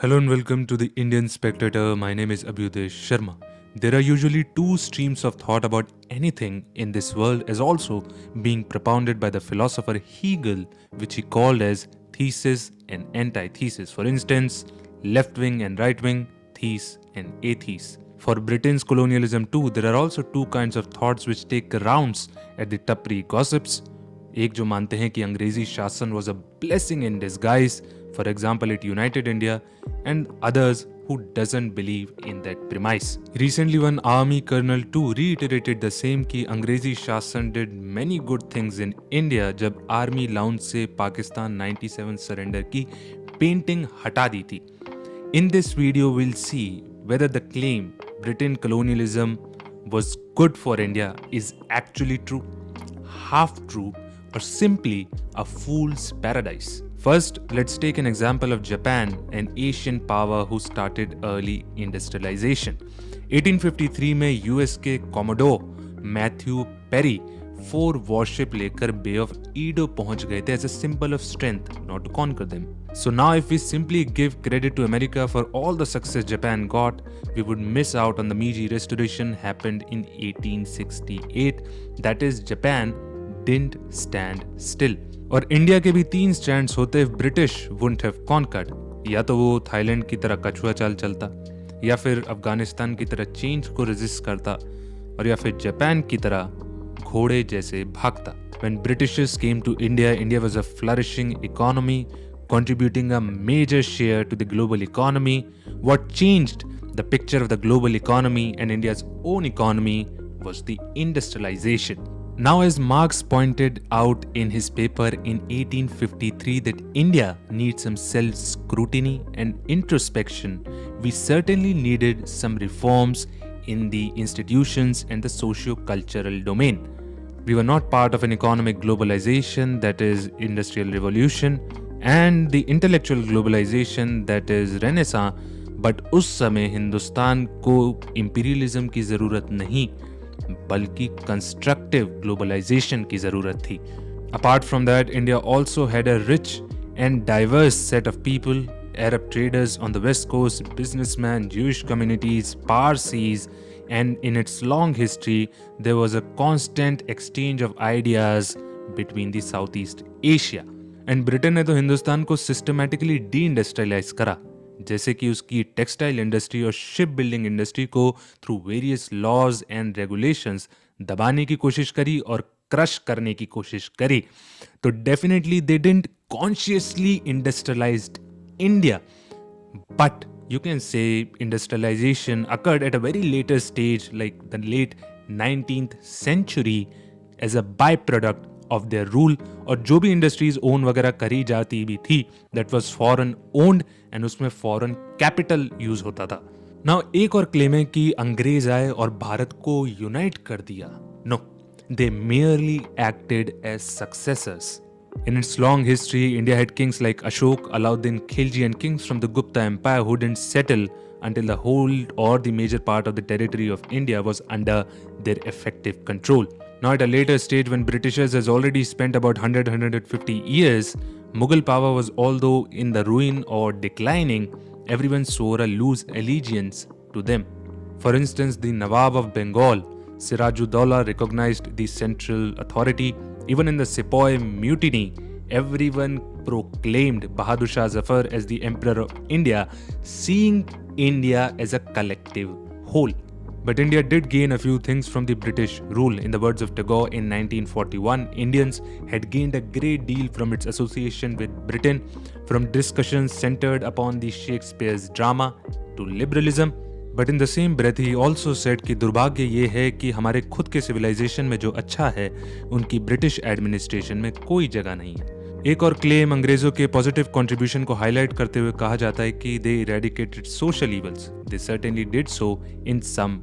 Hello and welcome to the Indian Spectator. My name is Abhyudesh Sharma. There are usually two streams of thought about anything in this world as also being propounded by the philosopher Hegel, which he called as thesis and antithesis. For instance, left wing and right wing, these and atheis. For Britain's colonialism too, there are also two kinds of thoughts which take rounds at the Tapri gossips. एक जो मानते हैं कि अंग्रेजी शासन was a blessing in disguise, for example it united India, and others who doesn't believe in that premise. Recently one army colonel too reiterated the same कि अंग्रेजी शासन did many good things in India जब army lounge से Pakistan 97 surrender की painting हटा दी थी. In this video we'll see whether the claim Britain colonialism was good for India is actually true, half true, or simply a fool's paradise. First, let's take an example of Japan, an Asian power who started early industrialization. 1853 में US के commodore Matthew Perry 4 worship लेकर बे of ईडो पहुंच गए थे as a symbol of strength, not to conquer them. So now if we simply give credit to America for all the success Japan got, we would miss out on the Meiji Restoration happened in 1868. That is, Japan didn't stand still. और India के भी 3 stands होते British wouldn't have conquered. या तो वो Thailand की तरह कछुआ चाल चलता, या फिर अफगानिस्तान की तरह चेंज को रेजिस्ट करता, और या फिर जापान की तरह घोड़े जैसे भागता. When Britishers came to India, India was a flourishing economy, contributing a major share to the global economy. What changed the picture of the global economy and India's own economy was the industrialization. Now, as Marx pointed out in his paper in 1853 that India needs some self-scrutiny and introspection, we certainly needed some reforms in the institutions and the socio-cultural domain. We were not part of an economic globalization, that is industrial revolution, and the intellectual globalization, that is Renaissance, but उस समय हिंदुस्तान को imperialism की ज़रूरत नहीं बल्कि constructive globalisation की जरूरत थी. Apart from that, India also had a rich and diverse set of people, Arab traders on the west coast, businessmen, Jewish communities, Parsis, and in its long history, there was a constant exchange of ideas between the Southeast Asia. And Britain ने तो हिंदुस्तान को systematically de-industrialize करा, जैसे कि उसकी textile industry और ship building industry को through various laws and regulations दबाने की कोशिश करी और क्रश करने की कोशिश करी. तो definitely they didn't consciously industrialised India, but you can say industrialization occurred at a very later stage, like the late 19th century, as a byproduct of their rule. और जो भी इंडस्ट्रीज ओन वगैरह करी जाती भी थी, that was foreign owned and उसमें foreign capital use होता था. Now एक और क्लेम है कि अंग्रेज आए और भारत को यूनाइट कर दिया. No, they merely acted as successors. In its long history, India had kings like Ashok, Alauddin Khilji, and kings from the Gupta Empire who didn't settle until the whole or the major part of the territory of India was under their effective control. Now, at a later stage, when Britishers has already spent about 100-150 years, Mughal power was although in the ruin or declining, everyone swore a loose allegiance to them. For instance, the Nawab of Bengal, Sirajuddaulah, recognized the central authority. Even in the Sepoy Mutiny, everyone proclaimed Bahadur Shah Zafar as the Emperor of India, seeing India as a collective whole. But India did gain a few things from the British rule. In the words of Tagore in 1941, Indians had gained a great deal from its association with Britain, from discussions centered upon the Shakespeare's drama to liberalism. But in the same breath ही also said कि दुर्भाग्य ये है कि हमारे खुद के civilisation में जो अच्छा है उनकी ब्रिटिश एडमिनिस्ट्रेशन में कोई जगह नहीं है. एक और क्लेम अंग्रेजों के पॉजिटिव कंट्रीब्यूशन को हाईलाइट करते हुए कहा जाता है कि they eradicated social evils. They certainly did so in some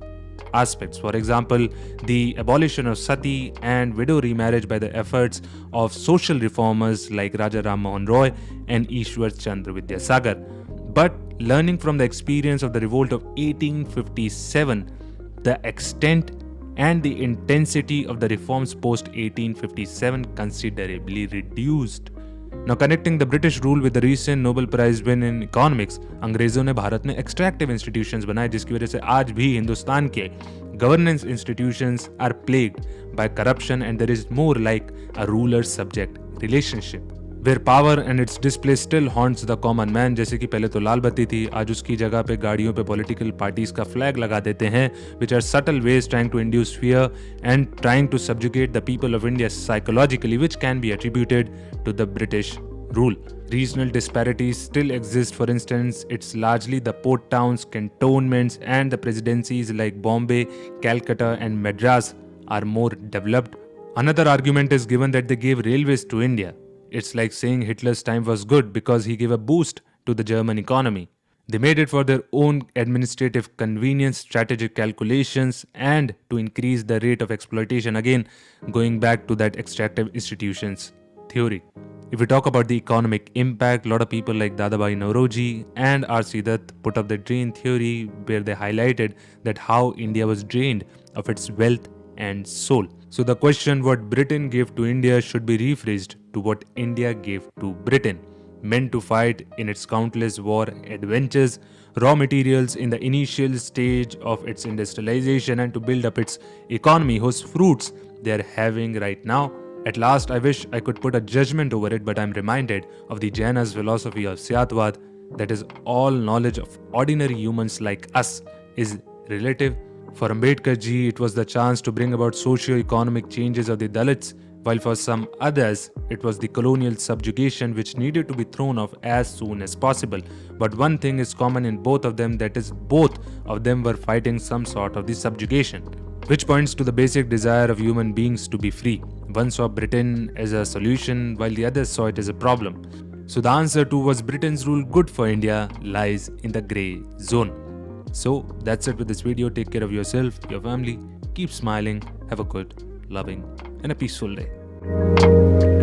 aspects. For example, the abolition of sati and widow remarriage by the efforts of social reformers like Raja Ram Mohan Roy and Ishwar Chandra Vidyasagar. But learning from the experience of the revolt of 1857, the extent and the intensity of the reforms post 1857 considerably reduced. Now connecting the British rule with the recent Nobel Prize win in economics, अंग्रेजों ने भारत में extractive institutions बनाए जिसकी वजह से आज भी हिंदुस्तान के governance institutions are plagued by corruption and there is more like a ruler-subject relationship. Where power and its display still haunts the common man, जैसे कि पहले तो लाल बत्ती थी, आज उसकी जगह पे गाड़ियों पे political parties का flag लगा देते हैं, which are subtle ways trying to induce fear and trying to subjugate the people of India psychologically, which can be attributed to the British rule. Regional disparities still exist. For instance, it's largely the port towns, cantonments, and the presidencies like Bombay, Calcutta, and Madras are more developed. Another argument is given that they gave railways to India. It's like saying Hitler's time was good because he gave a boost to the German economy. They made it for their own administrative convenience, strategic calculations, and to increase the rate of exploitation. Again, going back to that extractive institutions theory. If we talk about the economic impact, a lot of people like Dadabhai Nauroji and R.C. Dutt put up the drain theory where they highlighted that how India was drained of its wealth and soul. So the question what Britain gave to India should be rephrased to what India gave to Britain, meant to fight in its countless war adventures, raw materials in the initial stage of its industrialization and to build up its economy whose fruits they are having right now. At last, I wish I could put a judgment over it, but I'm reminded of the Jainas philosophy of Syatvad, that is all knowledge of ordinary humans like us is relative. For Ambedkar ji, it was the chance to bring about socio-economic changes of the Dalits, while for some others, it was the colonial subjugation which needed to be thrown off as soon as possible. But one thing is common in both of them, that is both of them were fighting some sort of the subjugation, which points to the basic desire of human beings to be free. One saw Britain as a solution while the other saw it as a problem. So the answer to was Britain's rule good for India lies in the grey zone. So that's it with this video. Take care of yourself, your family, keep smiling, have a good, loving and a peaceful day.